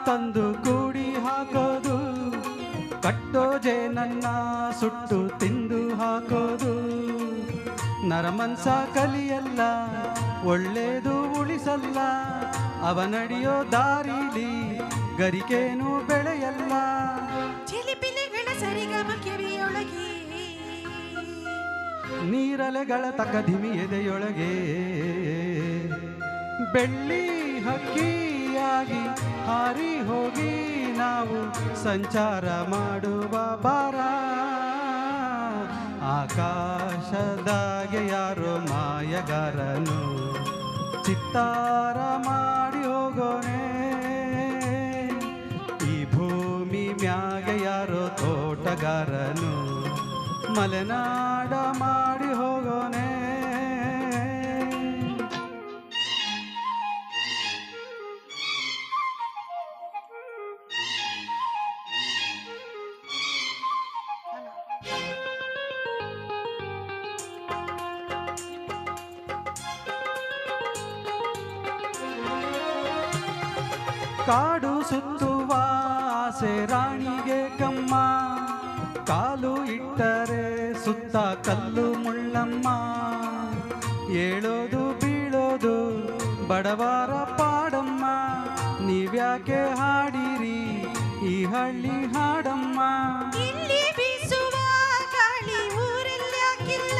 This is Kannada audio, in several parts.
ತಂದು ಕೂಡಿ ಹಾಕೋದು, ಕಟ್ಟೋ ಜೇನನ್ನ ಸುಟ್ಟು ತಿಂದು ಹಾಕೋದು. ನರಮನ್ಸ ಕಲಿಯಲ್ಲ, ಒಳ್ಳೇದು ಉಳಿಸಲ್ಲ, ಅವನಡಿಯೋ ದಾರಿಲಿ ಗರಿಕೇನು ಬೆಳೆಯಲ್ಲ. ಚಿಲಿಪಿಲಿಗಳ ಸರಿಗಮ ಕಿವಿಯೊಳಗೆ, ನೀರಲೆಗಳ ತಕಧಿಮಿ ಎದೆಯೊಳಗೆ. ಬೆಳ್ಳಿ ಹಕ್ಕಿಯಾಗಿ ಹಾರಿ ಹೋಗಿ ನಾವು ಸಂಚಾರ ಮಾಡುವ ಬಾರ. ಆಕಾಶದಾಗೆ ಯಾರೋ ಮಾಯಗಾರನು ಚಿತ್ತಾರ ಮಾಡಿ ಹೋಗೋನೆ. ಈ ಭೂಮಿ ಮ್ಯಾಗೆ ಯಾರೋ ತೋಟಗಾರನು ಮಲೆನಾಡ ಮಾಡಿ ಹೋಗೋನೆ. ಕಾಡು ಸುತ್ತುವ ಆಸೆ ರಾಣಿಗೆ ಕಮ್ಮ, ಕಾಲು ಇಟ್ಟರೆ ಸುತ್ತ ಕಲ್ಲು ಮುಳ್ಳಮ್ಮ. ಏಳೋದು ಬೀಳೋದು ಬಡವರ ಪಾಡಮ್ಮ, ನೀವ್ಯಾಕೆ ಹಾಡಿರಿ ಈ ಹಳ್ಳಿ ಹಾಡಮ್ಮ. ಇಲ್ಲಿ ಬೀಸುವ ಗಾಳಿ ಊರಲ್ಲಿ ಯಾಕಿಲ್ಲ,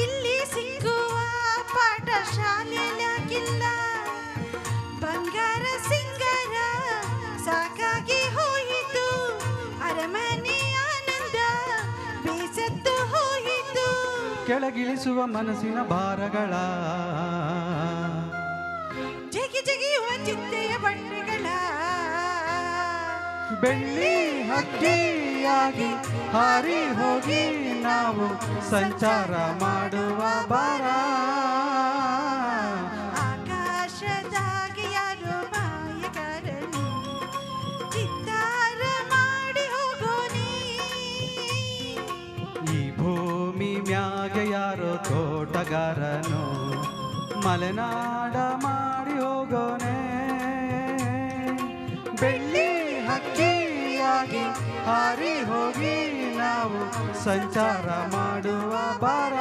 ಇಲ್ಲಿ ಸಿಕ್ಕುವ ಪಾಠ ಶಾಲೆಯಲ್ಲಿ ಯಾಕಿಲ್ಲ. ಬಂಗಾರ ಸಿಂಗಾರ ಸಾಕಾಗಿ ಹೋಯಿತು, ಅರಮನೆ ಆನಂದ ಬೇಸತ್ತು ಹೋಯಿತು. ಕೆಳಗಿಳಿಸುವ ಮನಸ್ಸಿನ ಭಾರಗಳ, ಜಗಿ ಜಗಿಯುವ ಚಿತ್ತೆಯ ಬಣ್ಣಗಳ. ಬೆಳ್ಳಿ ಹಕ್ಕಿಯಾಗಿ ಹಾರಿ ಹೋಗಿ ನಾವು ಸಂಚಾರ ಮಾಡುವ ಬಾರ. ಆಕಾಶದಾಗೆ ಯಾರೋ ಮಾಯಗಾರನು ಚಿತ್ತಾರ ಮಾಡಿ ಹೋಗೋನಿ. ಈ ಭೂಮಿ ಮ್ಯಾಗೆ ಯಾರೋ ತೋಟಗಾರನು ಮಲೆನಾಡ ಮಾಡಿ ಹೋಗೋನೆ. ಬೆಳ್ಳಿ ಹಕ್ಕಿಯಾಗಿ ಹಾರಿ ಹೋಗಿ ನಾವು ಸಂಚಾರ ಮಾಡುವ ಬಾರ.